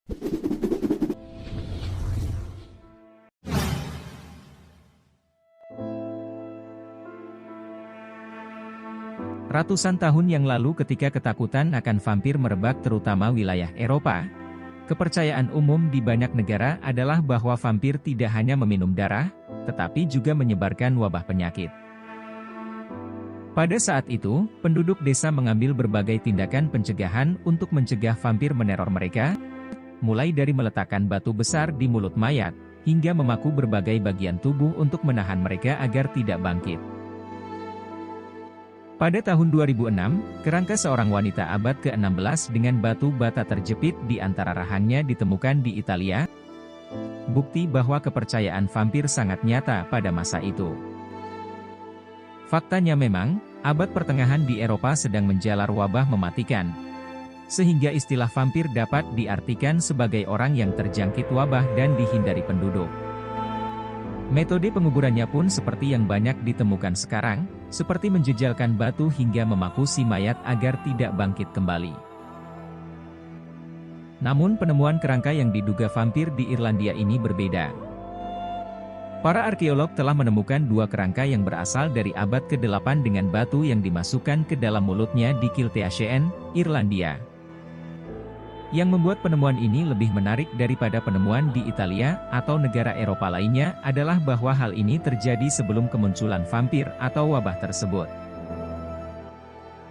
Ratusan tahun yang lalu ketika ketakutan akan vampir merebak terutama wilayah Eropa, kepercayaan umum di banyak negara adalah bahwa vampir tidak hanya meminum darah, tetapi juga menyebarkan wabah penyakit. Pada saat itu, penduduk desa mengambil berbagai tindakan pencegahan untuk mencegah vampir meneror mereka, mulai dari meletakkan batu besar di mulut mayat, hingga memaku berbagai bagian tubuh untuk menahan mereka agar tidak bangkit. Pada tahun 2006, kerangka seorang wanita abad ke-16 dengan batu bata terjepit di antara rahangnya ditemukan di Italia. Bukti bahwa kepercayaan vampir sangat nyata pada masa itu. Faktanya memang, abad pertengahan di Eropa sedang menjalar wabah mematikan. Sehingga istilah vampir dapat diartikan sebagai orang yang terjangkit wabah dan dihindari penduduk. Metode penguburannya pun seperti yang banyak ditemukan sekarang, seperti menjejalkan batu hingga memaku si mayat agar tidak bangkit kembali. Namun penemuan kerangka yang diduga vampir di Irlandia ini berbeda. Para arkeolog telah menemukan dua kerangka yang berasal dari abad ke-8 dengan batu yang dimasukkan ke dalam mulutnya di Kilteashean, Irlandia. Yang membuat penemuan ini lebih menarik daripada penemuan di Italia atau negara Eropa lainnya adalah bahwa hal ini terjadi sebelum kemunculan vampir atau wabah tersebut.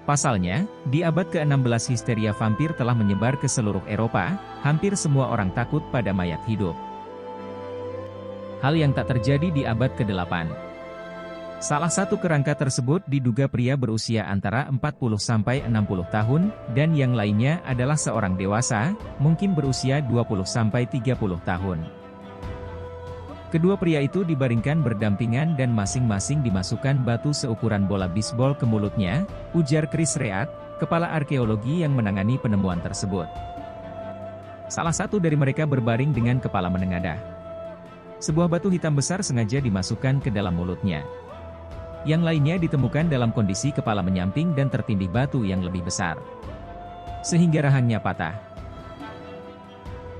Pasalnya, di abad ke-16 histeria vampir telah menyebar ke seluruh Eropa, hampir semua orang takut pada mayat hidup. Hal yang tak terjadi di abad ke-8. Salah satu kerangka tersebut diduga pria berusia antara 40-60 tahun, dan yang lainnya adalah seorang dewasa, mungkin berusia 20-30 tahun. Kedua pria itu dibaringkan berdampingan dan masing-masing dimasukkan batu seukuran bola bisbol ke mulutnya, ujar Chris Read, kepala arkeologi yang menangani penemuan tersebut. Salah satu dari mereka berbaring dengan kepala menengadah. Sebuah batu hitam besar sengaja dimasukkan ke dalam mulutnya. Yang lainnya ditemukan dalam kondisi kepala menyamping dan tertindih batu yang lebih besar, sehingga rahangnya patah.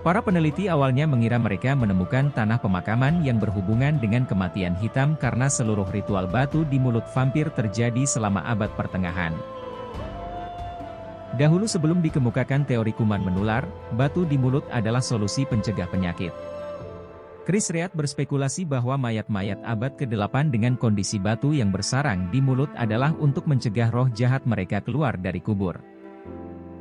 Para peneliti awalnya mengira mereka menemukan tanah pemakaman yang berhubungan dengan kematian hitam karena seluruh ritual batu di mulut vampir terjadi selama abad pertengahan. Dahulu sebelum dikemukakan teori kuman menular, batu di mulut adalah solusi pencegah penyakit. Chris Read berspekulasi bahwa mayat-mayat abad ke-8 dengan kondisi batu yang bersarang di mulut adalah untuk mencegah roh jahat mereka keluar dari kubur.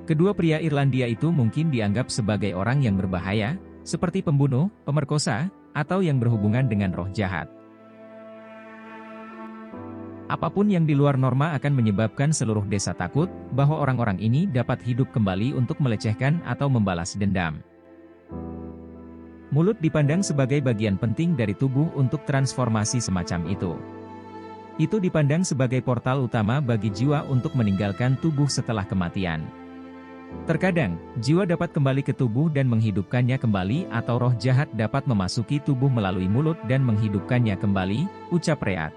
Kedua pria Irlandia itu mungkin dianggap sebagai orang yang berbahaya, seperti pembunuh, pemerkosa, atau yang berhubungan dengan roh jahat. Apapun yang di luar norma akan menyebabkan seluruh desa takut bahwa orang-orang ini dapat hidup kembali untuk melecehkan atau membalas dendam. Mulut dipandang sebagai bagian penting dari tubuh untuk transformasi semacam itu. Itu dipandang sebagai portal utama bagi jiwa untuk meninggalkan tubuh setelah kematian. Terkadang, jiwa dapat kembali ke tubuh dan menghidupkannya kembali atau roh jahat dapat memasuki tubuh melalui mulut dan menghidupkannya kembali, ucap Read.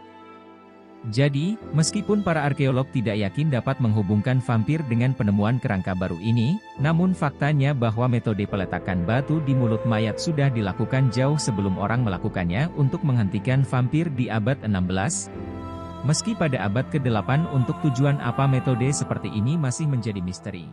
Jadi, meskipun para arkeolog tidak yakin dapat menghubungkan vampir dengan penemuan kerangka baru ini, namun faktanya bahwa metode peletakan batu di mulut mayat sudah dilakukan jauh sebelum orang melakukannya untuk menghentikan vampir di abad 16. Meski pada abad ke-8 untuk tujuan apa metode seperti ini masih menjadi misteri.